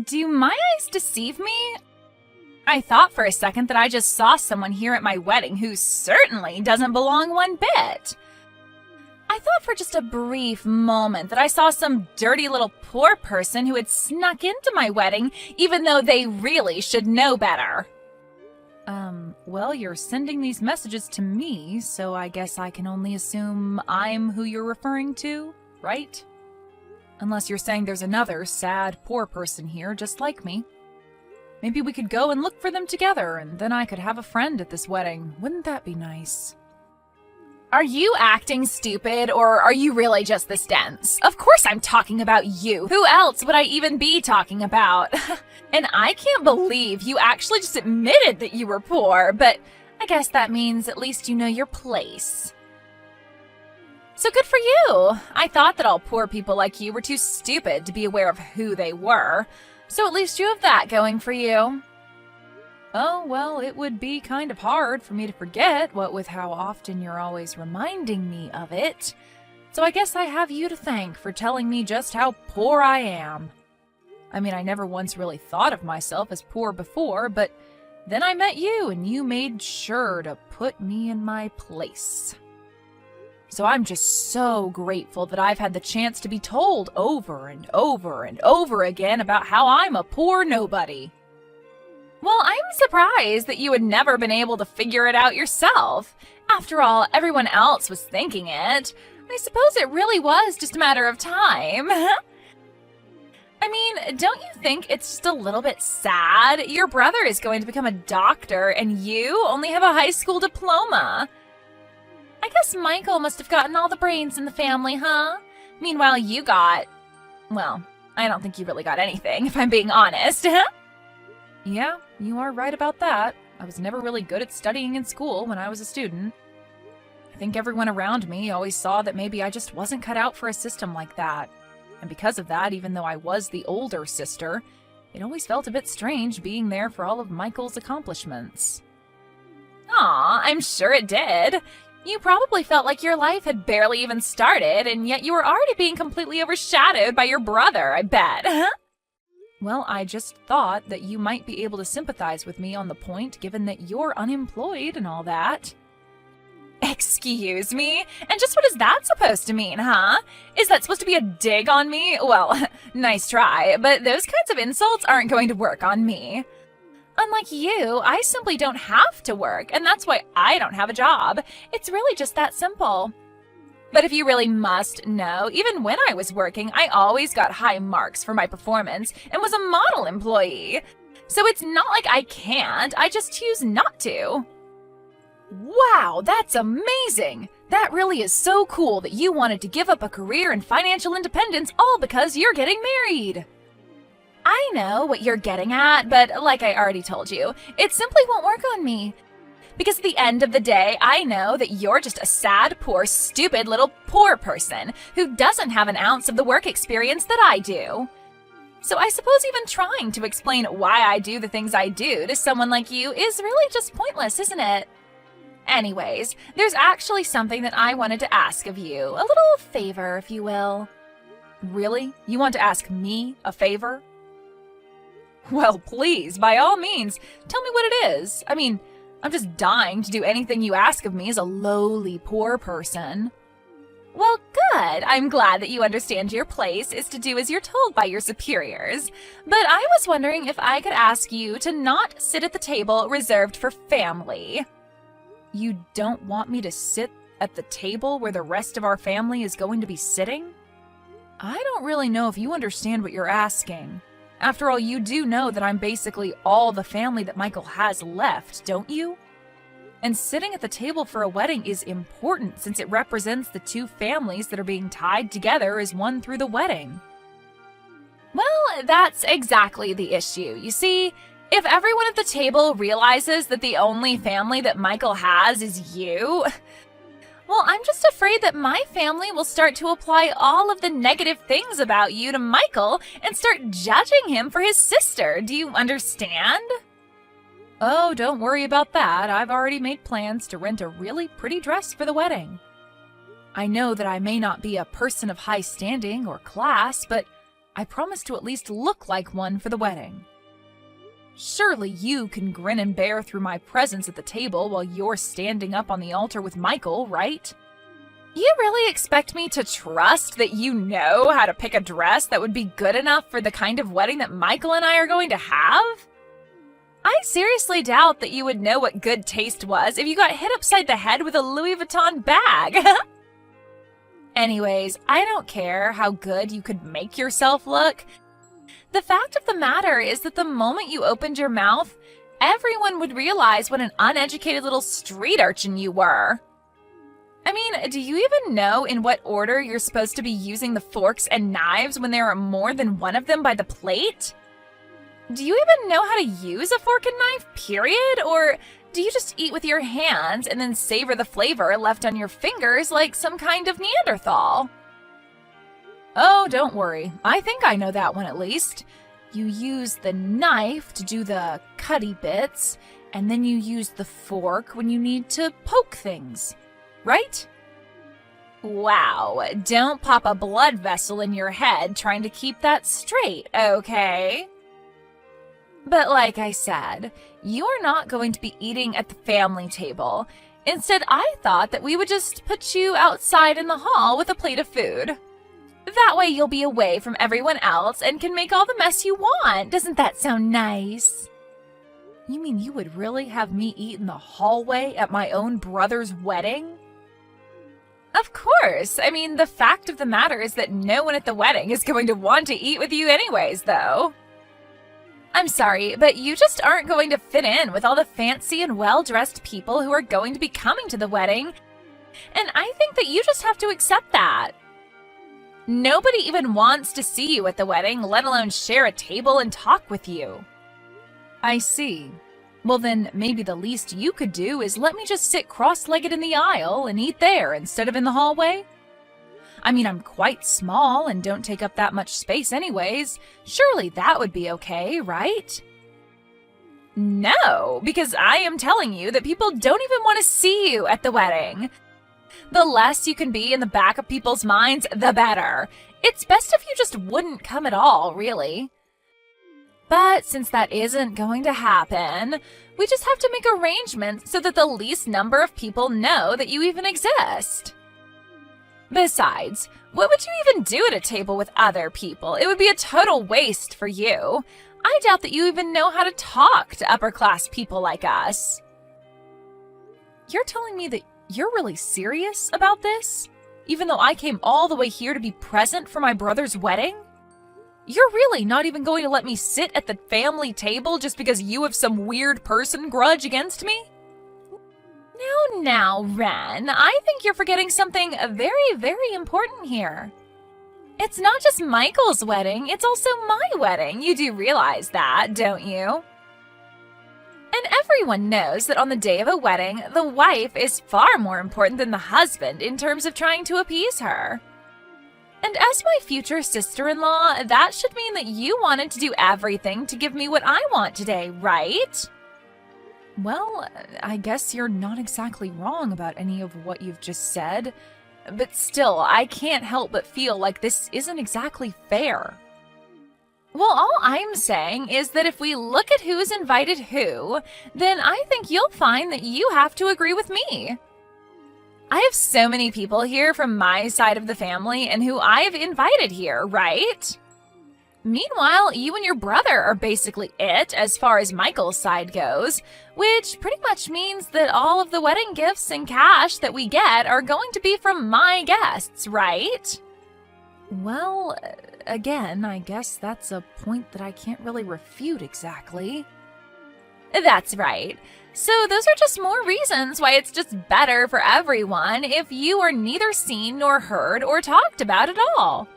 Do my eyes deceive me? I thought for a second that I just saw someone here at my wedding who certainly doesn't belong one bit. I thought for just a brief moment that I saw some dirty little poor person who had snuck into my wedding, even though they really should know better. Well, you're sending these messages to me, so I guess I can only assume I'm who you're referring to, right? Unless you're saying there's another sad, poor person here just like me. Maybe we could go and look for them together, and then I could have a friend at this wedding. Wouldn't that be nice? Are you acting stupid, or are you really just this dense? Of course I'm talking about you. Who else would I even be talking about? And I can't believe you actually just admitted that you were poor, but I guess that means at least you know your place. So good for you. I thought that all poor people like you were too stupid to be aware of who they were. So at least you have that going for you. Oh, well, it would be kind of hard for me to forget, what with how often you're always reminding me of it. So I guess I have you to thank for telling me just how poor I am. I mean, I never once really thought of myself as poor before, but then I met you and you made sure to put me in my place. So I'm just so grateful that I've had the chance to be told over and over and over again about how I'm a poor nobody. Well, I'm surprised that you had never been able to figure it out yourself. After all, everyone else was thinking it. I suppose it really was just a matter of time. I mean, don't you think it's just a little bit sad? Your brother is going to become a doctor, and you only have a high school diploma. I guess Michael must have gotten all the brains in the family, huh? Meanwhile, you got... well, I don't think you really got anything, if I'm being honest. Yeah, you are right about that. I was never really good at studying in school when I was a student. I think everyone around me always saw that maybe I just wasn't cut out for a system like that. And because of that, even though I was the older sister, it always felt a bit strange being there for all of Michael's accomplishments. Aw, I'm sure it did. You probably felt like your life had barely even started, and yet you were already being completely overshadowed by your brother, I bet. Well, I just thought that you might be able to sympathize with me on the point, given that you're unemployed and all that. Excuse me? And just what is that supposed to mean, huh? Is that supposed to be a dig on me? Well, nice try, but those kinds of insults aren't going to work on me. Unlike you, I simply don't have to work, and that's why I don't have a job. It's really just that simple. But if you really must know, even when I was working, I always got high marks for my performance and was a model employee. So it's not like I can't, I just choose not to. Wow, that's amazing! That really is so cool that you wanted to give up a career and financial independence all because you're getting married. I know what you're getting at, but like I already told you, it simply won't work on me. Because at the end of the day, I know that you're just a sad, poor, stupid little poor person who doesn't have an ounce of the work experience that I do. So I suppose even trying to explain why I do the things I do to someone like you is really just pointless, isn't it? Anyways, there's actually something that I wanted to ask of you. A little favor, if you will. Really? You want to ask me a favor? Well, please, by all means, tell me what it is. I mean, I'm just dying to do anything you ask of me as a lowly poor person. Well, good. I'm glad that you understand your place is to do as you're told by your superiors. But I was wondering if I could ask you to not sit at the table reserved for family. You don't want me to sit at the table where the rest of our family is going to be sitting? I don't really know if you understand what you're asking. After all, you do know that I'm basically all the family that Michael has left, don't you? And sitting at the table for a wedding is important since it represents the two families that are being tied together as one through the wedding. Well, that's exactly the issue. You see, if everyone at the table realizes that the only family that Michael has is you, well, I'm just afraid that my family will start to apply all of the negative things about you to Michael and start judging him for his sister. Do you understand? Oh, don't worry about that. I've already made plans to rent a really pretty dress for the wedding. I know that I may not be a person of high standing or class, but I promise to at least look like one for the wedding. Surely you can grin and bear through my presence at the table while you're standing up on the altar with Michael, right? You really expect me to trust that you know how to pick a dress that would be good enough for the kind of wedding that Michael and I are going to have? I seriously doubt that you would know what good taste was if you got hit upside the head with a Louis Vuitton bag. Anyways, I don't care how good you could make yourself look. The fact of the matter is that the moment you opened your mouth, everyone would realize what an uneducated little street urchin you were. I mean, do you even know in what order you're supposed to be using the forks and knives when there are more than one of them by the plate? Do you even know how to use a fork and knife, period? Or do you just eat with your hands and then savor the flavor left on your fingers like some kind of Neanderthal? Oh, don't worry. I think I know that one at least. You use the knife to do the cutty bits, and then you use the fork when you need to poke things, right? Wow, don't pop a blood vessel in your head trying to keep that straight, okay? But like I said, you're not going to be eating at the family table. Instead, I thought that we would just put you outside in the hall with a plate of food. That way you'll be away from everyone else and can make all the mess you want. Doesn't that sound nice? You mean you would really have me eat in the hallway at my own brother's wedding? Of course. I mean, the fact of the matter is that no one at the wedding is going to want to eat with you anyways, though. I'm sorry, but you just aren't going to fit in with all the fancy and well-dressed people who are going to be coming to the wedding, and I think that you just have to accept that. Nobody even wants to see you at the wedding, let alone share a table and talk with you. I see. Well then, maybe the least you could do is let me just sit cross-legged in the aisle and eat there instead of in the hallway. I mean, I'm quite small and don't take up that much space anyways. Surely that would be okay, right? No, because I am telling you that people don't even want to see you at the wedding. The less you can be in the back of people's minds, the better. It's best if you just wouldn't come at all, really. But since that isn't going to happen, we just have to make arrangements so that the least number of people know that you even exist. Besides, what would you even do at a table with other people? It would be a total waste for you. I doubt that you even know how to talk to upper-class people like us. You're telling me that you're really serious about this? Even though I came all the way here to be present for my brother's wedding? You're really not even going to let me sit at the family table just because you have some weird person grudge against me? Now, Ren, I think you're forgetting something very, very important here. It's not just Michael's wedding, it's also my wedding. You do realize that, don't you? And everyone knows that on the day of a wedding, the wife is far more important than the husband in terms of trying to appease her. And as my future sister-in-law, that should mean that you wanted to do everything to give me what I want today, right? Well, I guess you're not exactly wrong about any of what you've just said, but still, I can't help but feel like this isn't exactly fair. Well, all I'm saying is that if we look at who's invited who, then I think you'll find that you have to agree with me. I have so many people here from my side of the family and who I've invited here, right? Meanwhile, you and your brother are basically it as far as Michael's side goes, which pretty much means that all of the wedding gifts and cash that we get are going to be from my guests, right? Well, again, I guess that's a point that I can't really refute exactly. That's right. So those are just more reasons why it's just better for everyone if you are neither seen nor heard or talked about at all.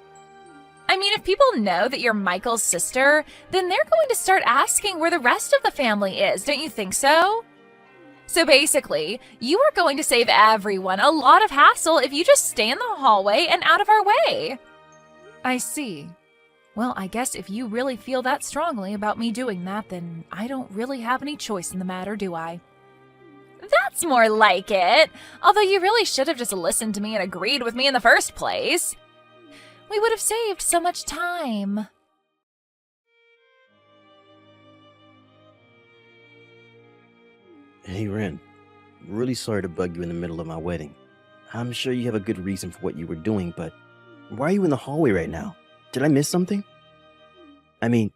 I mean, if people know that you're Michael's sister, then they're going to start asking where the rest of the family is, don't you think so? So basically, you are going to save everyone a lot of hassle if you just stay in the hallway and out of our way. I see. Well, I guess if you really feel that strongly about me doing that, then I don't really have any choice in the matter, do I? That's more like it. Although you really should have just listened to me and agreed with me in the first place. We would have saved so much time. Hey, Ren. Really sorry to bug you in the middle of my wedding. I'm sure you have a good reason for what you were doing, but why are you in the hallway right now? Did I miss something? I mean,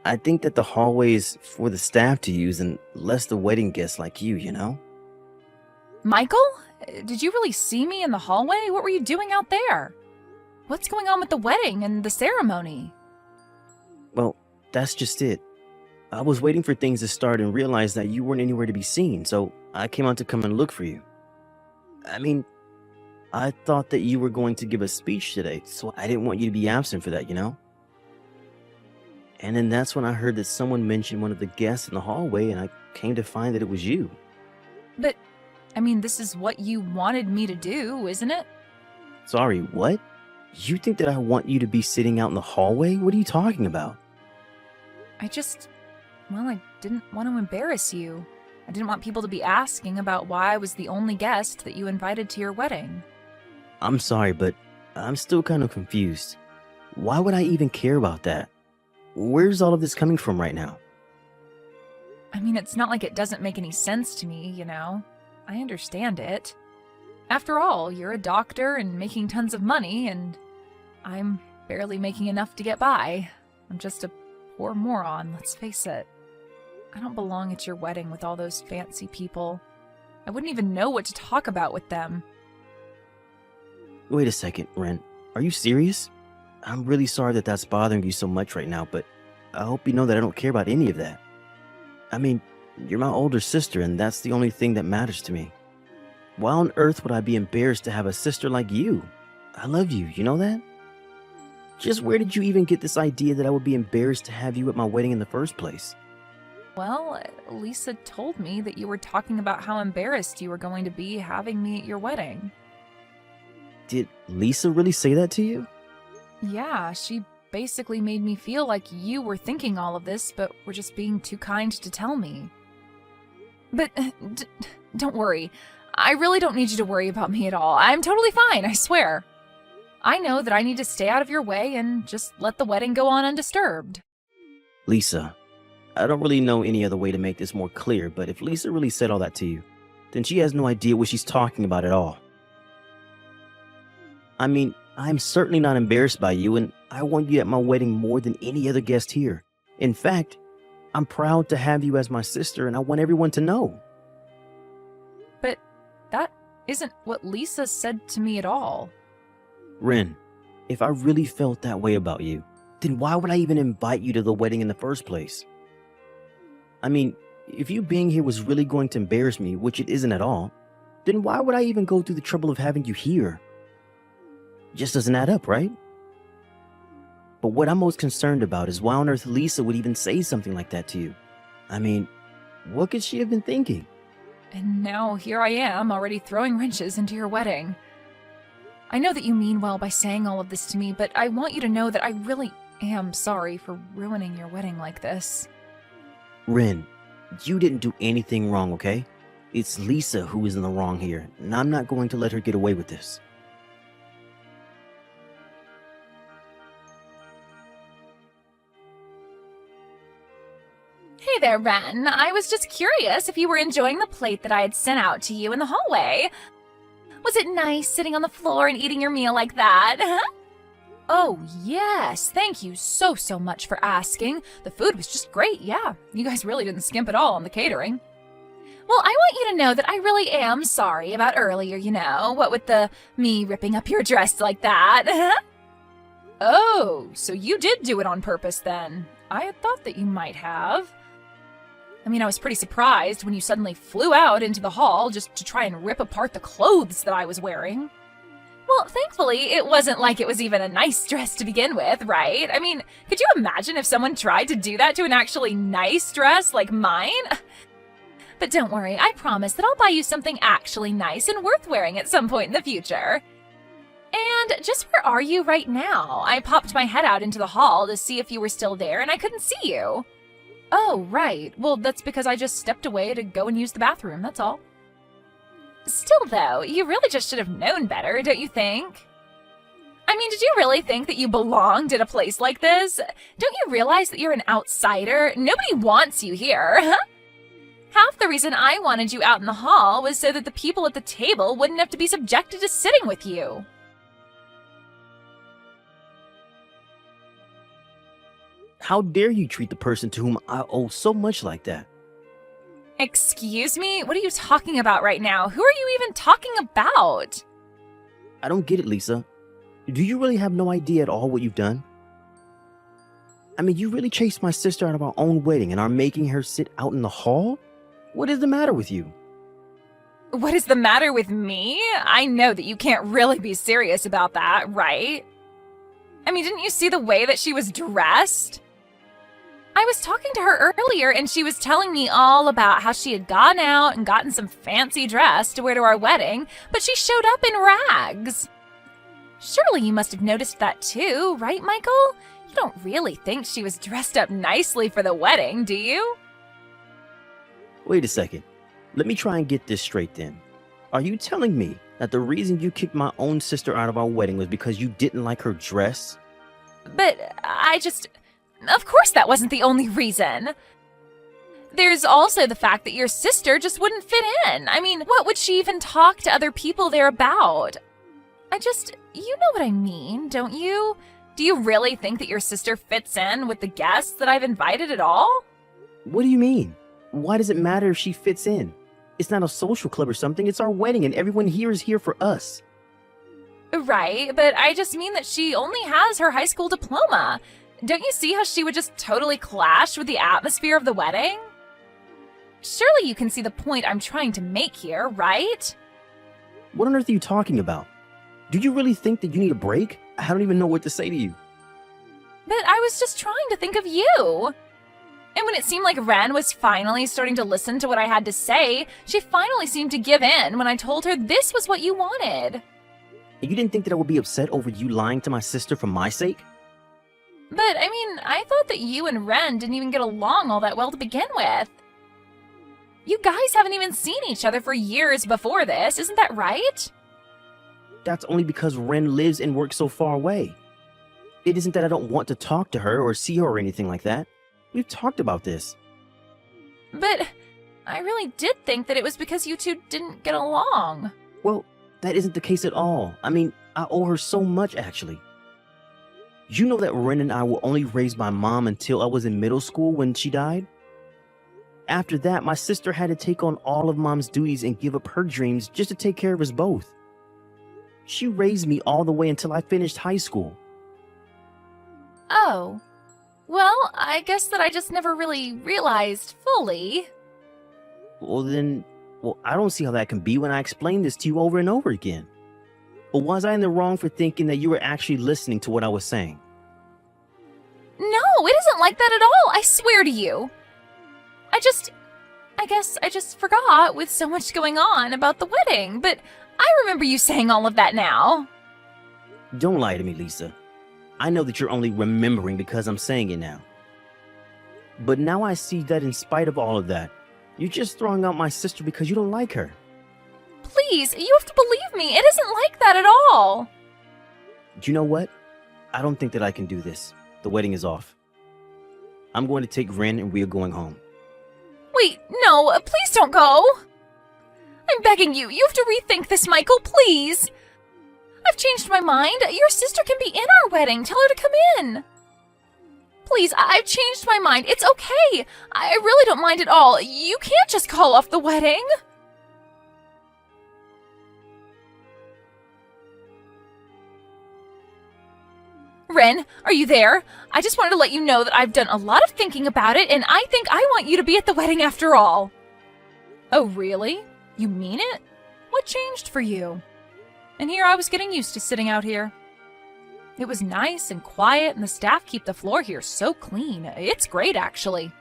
I think that the hallway is for the staff to use and less the wedding guests like you? Michael? Did you really see me in the hallway? What were you doing out there? What's going on with the wedding and the ceremony? Well, that's just it. I was waiting for things to start and realized that you weren't anywhere to be seen, so I came out to come and look for you. I mean, I thought that you were going to give a speech today, so I didn't want you to be absent for that? And then that's when I heard that someone mentioned one of the guests in the hallway, and I came to find that it was you. But, this is what you wanted me to do, isn't it? Sorry, what? You think that I want you to be sitting out in the hallway? What are you talking about? I didn't want to embarrass you. I didn't want people to be asking about why I was the only guest that you invited to your wedding. I'm sorry, but I'm still kind of confused. Why would I even care about that? Where's all of this coming from right now? It's not like it doesn't make any sense to me, I understand it. After all, you're a doctor and making tons of money, and I'm barely making enough to get by. I'm just a poor moron, let's face it. I don't belong at your wedding with all those fancy people. I wouldn't even know what to talk about with them. Wait a second, Ren. Are you serious? I'm really sorry that that's bothering you so much right now, but I hope you know that I don't care about any of that. You're my older sister, and that's the only thing that matters to me. Why on earth would I be embarrassed to have a sister like you? I love you, you know that? Just where did you even get this idea that I would be embarrassed to have you at my wedding in the first place? Well, Lisa told me that you were talking about how embarrassed you were going to be having me at your wedding. Did Lisa really say that to you? Yeah, she basically made me feel like you were thinking all of this, but were just being too kind to tell me. But don't worry. I really don't need you to worry about me at all. I'm totally fine, I swear. I know that I need to stay out of your way and just let the wedding go on undisturbed. Lisa, I don't really know any other way to make this more clear, but if Lisa really said all that to you, then she has no idea what she's talking about at all. I'm certainly not embarrassed by you, and I want you at my wedding more than any other guest here. In fact, I'm proud to have you as my sister, and I want everyone to know. But that isn't what Lisa said to me at all. Ren, if I really felt that way about you, then why would I even invite you to the wedding in the first place? If you being here was really going to embarrass me, which it isn't at all, then why would I even go through the trouble of having you here? Just doesn't add up, right? But what I'm most concerned about is why on earth Lisa would even say something like that to you. What could she have been thinking? And now here I am, already throwing wrenches into your wedding. I know that you mean well by saying all of this to me, but I want you to know that I really am sorry for ruining your wedding like this. Ren, you didn't do anything wrong, okay? It's Lisa who is in the wrong here, and I'm not going to let her get away with this. Hey there, Ren. I was just curious if you were enjoying the plate that I had sent out to you in the hallway. Was it nice sitting on the floor and eating your meal like that? Oh, yes. Thank you so much for asking. The food was just great, yeah. You guys really didn't skimp at all on the catering. Well, I want you to know that I really am sorry about earlier, what with me ripping up your dress like that. Oh, so you did do it on purpose then. I had thought that you might have. I was pretty surprised when you suddenly flew out into the hall just to try and rip apart the clothes that I was wearing. Well, thankfully, it wasn't like it was even a nice dress to begin with, right? Could you imagine if someone tried to do that to an actually nice dress like mine? But don't worry, I promise that I'll buy you something actually nice and worth wearing at some point in the future. And just where are you right now? I popped my head out into the hall to see if you were still there, and I couldn't see you. Oh, right. Well, that's because I just stepped away to go and use the bathroom, that's all. Still, though, you really just should have known better, don't you think? Did you really think that you belonged at a place like this? Don't you realize that you're an outsider? Nobody wants you here, huh? Half the reason I wanted you out in the hall was so that the people at the table wouldn't have to be subjected to sitting with you. How dare you treat the person to whom I owe so much like that? Excuse me? What are you talking about right now? Who are you even talking about? I don't get it, Lisa. Do you really have no idea at all what you've done? I mean, you really chased my sister out of our own wedding and are making her sit out in the hall? What is the matter with you? What is the matter with me? I know that you can't really be serious about that, right? I mean, didn't you see the way that she was dressed? I was talking to her earlier and she was telling me all about how she had gone out and gotten some fancy dress to wear to our wedding, but she showed up in rags. Surely you must have noticed that too, right, Michael? You don't really think she was dressed up nicely for the wedding, do you? Wait a second. Let me try and get this straight then. Are you telling me that the reason you kicked my own sister out of our wedding was because you didn't like her dress? But of course that wasn't the only reason. There's also the fact that your sister just wouldn't fit in. I mean, what would she even talk to other people there about? You know what I mean, don't you? Do you really think that your sister fits in with the guests that I've invited at all? What do you mean? Why does it matter if she fits in? It's not a social club or something, it's our wedding and everyone here is here for us. Right, but I just mean that she only has her high school diploma. Don't you see how she would just totally clash with the atmosphere of the wedding? Surely you can see the point I'm trying to make here, right? What on earth are you talking about? Do you really think that you need a break? I don't even know what to say to you. But I was just trying to think of you. And when it seemed like Ren was finally starting to listen to what I had to say, she finally seemed to give in when I told her this was what you wanted. You didn't think that I would be upset over you lying to my sister for my sake? But, I mean, I thought that you and Ren didn't even get along all that well to begin with. You guys haven't even seen each other for years before this, isn't that right? That's only because Ren lives and works so far away. It isn't that I don't want to talk to her or see her or anything like that. We've talked about this. But I really did think that it was because you two didn't get along. Well, that isn't the case at all. I mean, I owe her so much, actually. You know that Ren and I were only raised by Mom until I was in middle school when she died? After that, my sister had to take on all of Mom's duties and give up her dreams just to take care of us both. She raised me all the way until I finished high school. Oh. Well, I guess that I just never really realized fully. Well, I don't see how that can be when I explained this to you over and over again. Or was I in the wrong for thinking that you were actually listening to what I was saying? No, it isn't like that at all, I swear to you. I guess I just forgot with so much going on about the wedding, but I remember you saying all of that now. Don't lie to me, Lisa. I know that you're only remembering because I'm saying it now. But now I see that in spite of all of that, you're just throwing out my sister because you don't like her. Please, you have to believe me. It isn't like that at all. Do you know what? I don't think that I can do this. The wedding is off. I'm going to take Ren and we are going home. Wait, no, please don't go. I'm begging you. You have to rethink this, Michael, please. I've changed my mind. Your sister can be in our wedding. Tell her to come in. Please, I've changed my mind. It's okay. I really don't mind at all. You can't just call off the wedding. Ren, are you there? I just wanted to let you know that I've done a lot of thinking about it, and I think I want you to be at the wedding after all. Oh, really? You mean it? What changed for you? And here I was getting used to sitting out here. It was nice and quiet, and the staff keep the floor here so clean. It's great, actually.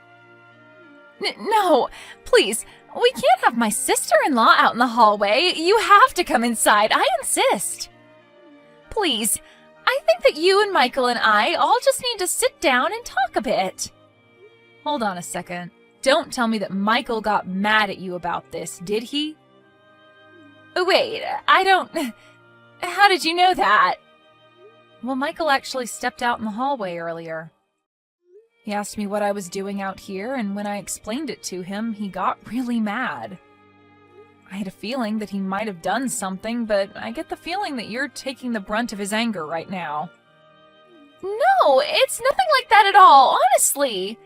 No, please, we can't have my sister-in-law out in the hallway. You have to come inside, I insist. Please, I think that you and Michael and I all just need to sit down and talk a bit. Hold on a second. Don't tell me that Michael got mad at you about this, did he? Wait, I don't... How did you know that? Well, Michael actually stepped out in the hallway earlier. He asked me what I was doing out here, and when I explained it to him, he got really mad. I had a feeling that he might have done something, but I get the feeling that you're taking the brunt of his anger right now. No, it's nothing like that at all, honestly.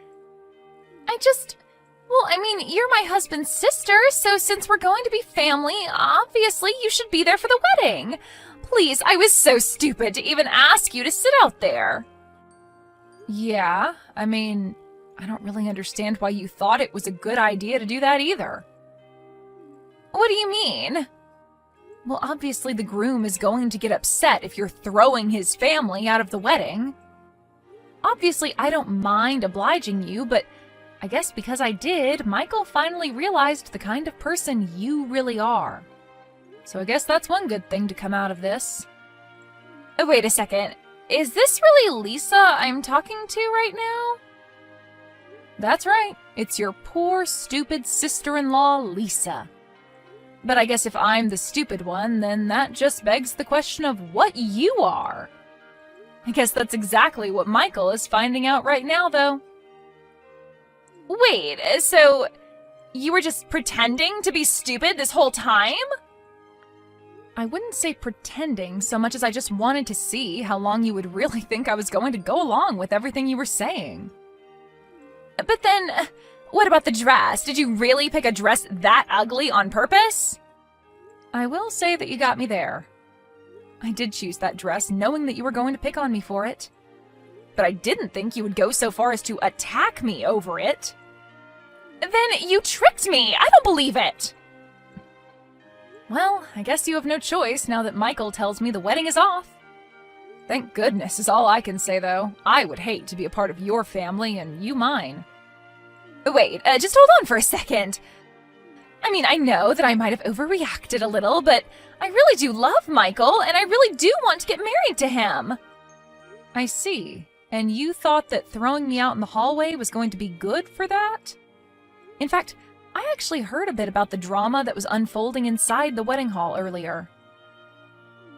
You're my husband's sister, so since we're going to be family, obviously you should be there for the wedding. Please, I was so stupid to even ask you to sit out there. Yeah, I don't really understand why you thought it was a good idea to do that either. What do you mean? Well, obviously the groom is going to get upset if you're throwing his family out of the wedding. Obviously, I don't mind obliging you, but I guess because I did, Michael finally realized the kind of person you really are. So I guess that's one good thing to come out of this. Oh, wait a second. Is this really Lisa I'm talking to right now? That's right. It's your poor, stupid sister-in-law, Lisa. But I guess if I'm the stupid one, then that just begs the question of what you are. I guess that's exactly what Michael is finding out right now, though. Wait, so you were just pretending to be stupid this whole time? I wouldn't say pretending so much as I just wanted to see how long you would really think I was going to go along with everything you were saying. But then, what about the dress? Did you really pick a dress that ugly on purpose? I will say that you got me there. I did choose that dress knowing that you were going to pick on me for it. But I didn't think you would go so far as to attack me over it. Then you tricked me! I don't believe it! Well, I guess you have no choice now that Michael tells me the wedding is off. Thank goodness is all I can say, though. I would hate to be a part of your family and you mine. Wait, just hold on for a second. I know that I might have overreacted a little, but I really do love Michael, and I really do want to get married to him. I see. And you thought that throwing me out in the hallway was going to be good for that? In fact, I actually heard a bit about the drama that was unfolding inside the wedding hall earlier.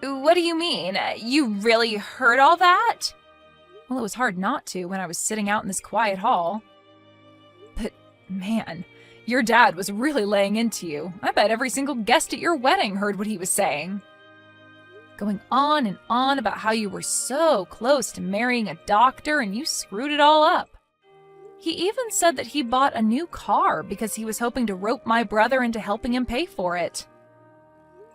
What do you mean? You really heard all that? Well, it was hard not to when I was sitting out in this quiet hall. But, man, your dad was really laying into you. I bet every single guest at your wedding heard what he was saying. Going on and on about how you were so close to marrying a doctor and you screwed it all up. He even said that he bought a new car because he was hoping to rope my brother into helping him pay for it.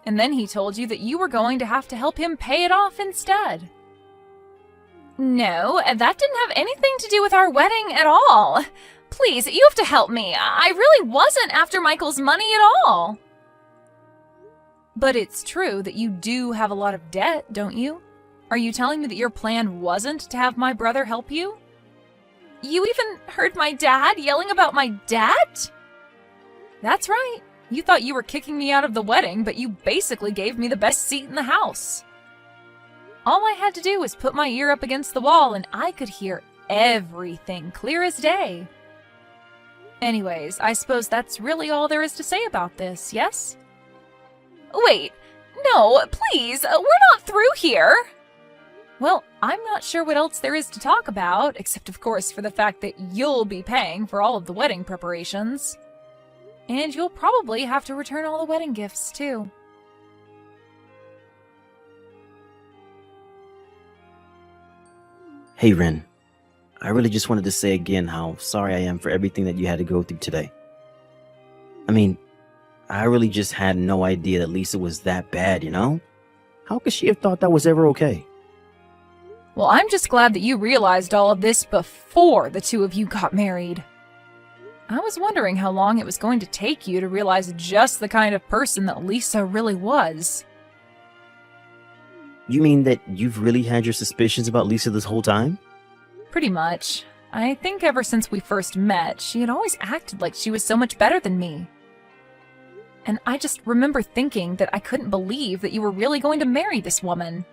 And then he told you that you were going to have to help him pay it off instead. No, that didn't have anything to do with our wedding at all. Please, you have to help me. I really wasn't after Michael's money at all. But it's true that you do have a lot of debt, don't you? Are you telling me that your plan wasn't to have my brother help you? You even heard my dad yelling about my debt? That's right. You thought you were kicking me out of the wedding, but you basically gave me the best seat in the house. All I had to do was put my ear up against the wall and I could hear everything clear as day. Anyways, I suppose that's really all there is to say about this, yes? Wait, no, please, we're not through here. Well, I'm not sure what else there is to talk about, except of course for the fact that you'll be paying for all of the wedding preparations. And you'll probably have to return all the wedding gifts, too. Hey, Ren. I really just wanted to say again how sorry I am for everything that you had to go through today. I really just had no idea that Lisa was that bad, you know? How could she have thought that was ever okay? Well, I'm just glad that you realized all of this before the two of you got married. I was wondering how long it was going to take you to realize just the kind of person that Lisa really was. You mean that you've really had your suspicions about Lisa this whole time? Pretty much. I think ever since we first met, she had always acted like she was so much better than me. And I just remember thinking that I couldn't believe that you were really going to marry this woman.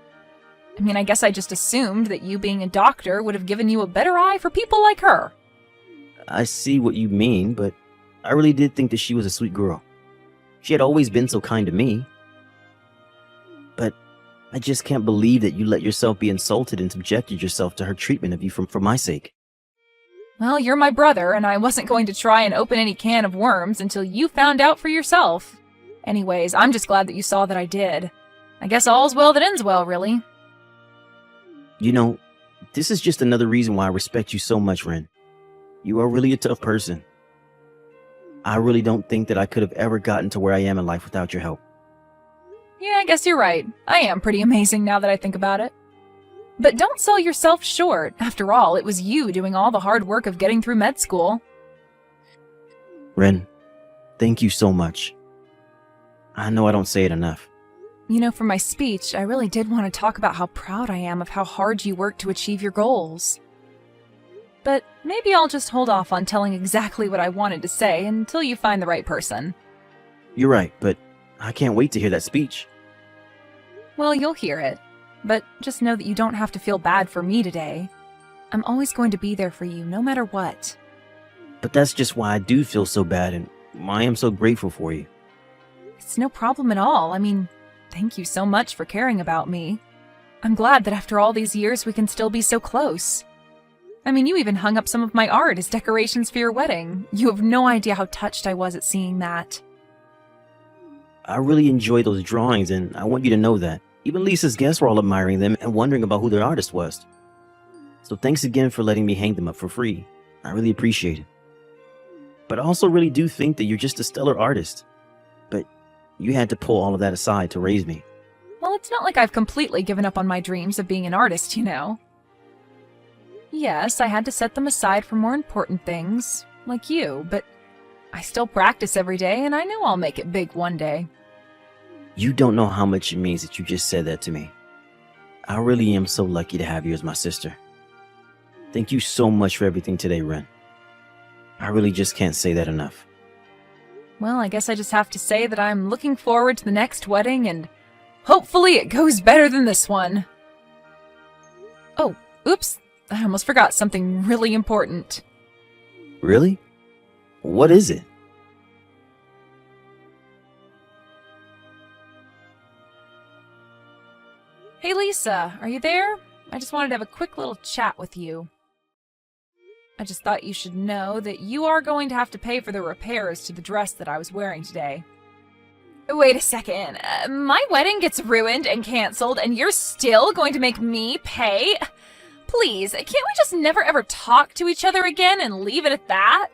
I guess I just assumed that you being a doctor would have given you a better eye for people like her. I see what you mean, but I really did think that she was a sweet girl. She had always been so kind to me. But I just can't believe that you let yourself be insulted and subjected yourself to her treatment of you for my sake. Well, you're my brother, and I wasn't going to try and open any can of worms until you found out for yourself. Anyways, I'm just glad that you saw that I did. I guess all's well that ends well, really. You know, this is just another reason why I respect you so much, Ren. You are really a tough person. I really don't think that I could have ever gotten to where I am in life without your help. Yeah, I guess you're right. I am pretty amazing now that I think about it. But don't sell yourself short. After all, it was you doing all the hard work of getting through med school. Ren, thank you so much. I know I don't say it enough. You know, for my speech, I really did want to talk about how proud I am of how hard you worked to achieve your goals. But maybe I'll just hold off on telling exactly what I wanted to say until you find the right person. You're right, but I can't wait to hear that speech. Well, you'll hear it. But just know that you don't have to feel bad for me today. I'm always going to be there for you, no matter what. But that's just why I do feel so bad and why I am so grateful for you. It's no problem at all. I mean, thank you so much for caring about me. I'm glad that after all these years we can still be so close. I mean, you even hung up some of my art as decorations for your wedding. You have no idea how touched I was at seeing that. I really enjoy those drawings and I want you to know that. Even Lisa's guests were all admiring them and wondering about who their artist was. So thanks again for letting me hang them up for free. I really appreciate it. But I also really do think that you're just a stellar artist. But you had to pull all of that aside to raise me. Well, it's not like I've completely given up on my dreams of being an artist, you know. Yes, I had to set them aside for more important things, like you, but I still practice every day and I know I'll make it big one day. You don't know how much it means that you just said that to me. I really am so lucky to have you as my sister. Thank you so much for everything today, Ren. I really just can't say that enough. Well, I guess I just have to say that I'm looking forward to the next wedding and hopefully it goes better than this one. Oh, oops, I almost forgot something really important. Really? What is it? Hey Lisa, are you there? I just wanted to have a quick little chat with you. I just thought you should know that you are going to have to pay for the repairs to the dress that I was wearing today. Wait a second. My wedding gets ruined and canceled and you're still going to make me pay? Please, can't we just never ever talk to each other again and leave it at that?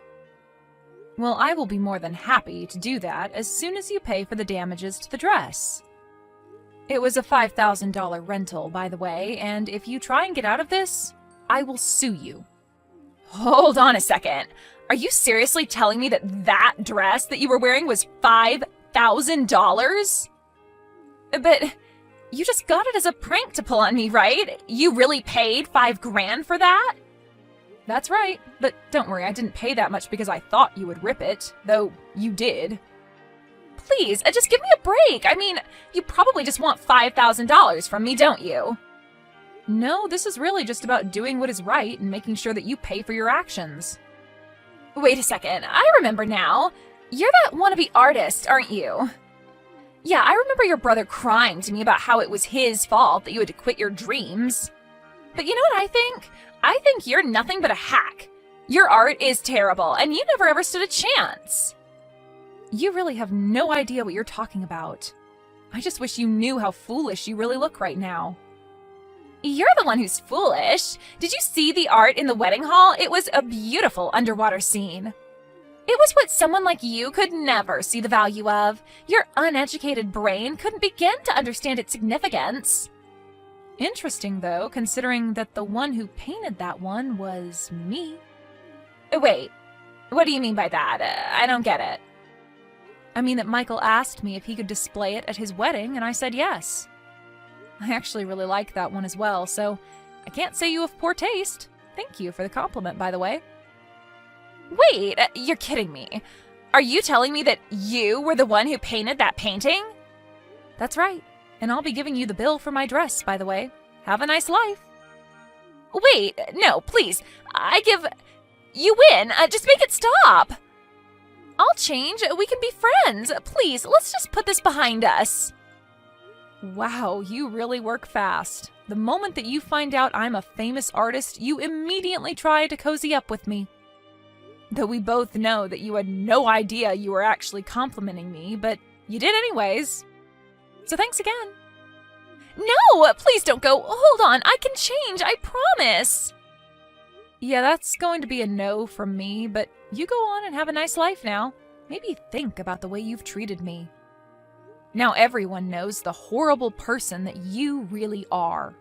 Well, I will be more than happy to do that as soon as you pay for the damages to the dress. It was a $5,000 rental, by the way, and if you try and get out of this, I will sue you. Hold on a second. Are you seriously telling me that that dress that you were wearing was $5,000? But you just got it as a prank to pull on me, right? You really paid $5,000 for that? That's right, but don't worry, I didn't pay that much because I thought you would rip it, though you did. Please, just give me a break. I mean, you probably just want $5,000 from me, don't you? No, this is really just about doing what is right and making sure that you pay for your actions. Wait a second, I remember now. You're that wannabe artist, aren't you? Yeah, I remember your brother crying to me about how it was his fault that you had to quit your dreams. But you know what I think? I think you're nothing but a hack. Your art is terrible, and you never ever stood a chance. You really have no idea what you're talking about. I just wish you knew how foolish you really look right now. You're the one who's foolish. Did you see the art in the wedding hall? It was a beautiful underwater scene. It was what someone like you could never see the value of. Your uneducated brain couldn't begin to understand its significance. Interesting, though, considering that the one who painted that one was me. Wait, what do you mean by that? I don't get it. I mean that Michael asked me if he could display it at his wedding, and I said yes. I actually really like that one as well, so I can't say you have poor taste. Thank you for the compliment, by the way. Wait, you're kidding me. Are you telling me that you were the one who painted that painting? That's right, and I'll be giving you the bill for my dress, by the way. Have a nice life. Wait, no, please. You win. Just make it stop. I'll change. We can be friends. Please, let's just put this behind us. Wow, you really work fast. The moment that you find out I'm a famous artist, you immediately try to cozy up with me. Though we both know that you had no idea you were actually complimenting me, but you did anyways. So thanks again. No, please don't go. Hold on, I can change, I promise. Yeah, that's going to be a no from me, but you go on and have a nice life now. Maybe think about the way you've treated me. Now everyone knows the horrible person that you really are.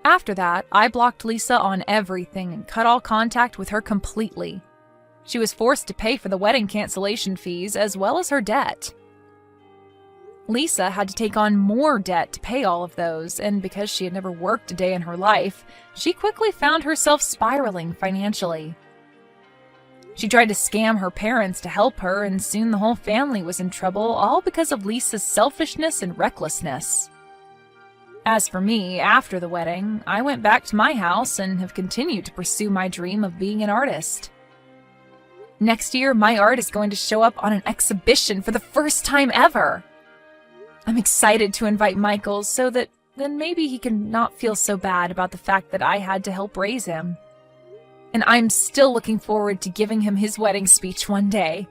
After that, I blocked Lisa on everything and cut all contact with her completely. She was forced to pay for the wedding cancellation fees as well as her debt. Lisa had to take on more debt to pay all of those, and because she had never worked a day in her life, she quickly found herself spiraling financially. She tried to scam her parents to help her, and soon the whole family was in trouble, all because of Lisa's selfishness and recklessness. As for me, after the wedding, I went back to my house and have continued to pursue my dream of being an artist. Next year, my art is going to show up on an exhibition for the first time ever. I'm excited to invite Michael so that then maybe he can not feel so bad about the fact that I had to help raise him. And I'm still looking forward to giving him his wedding speech one day.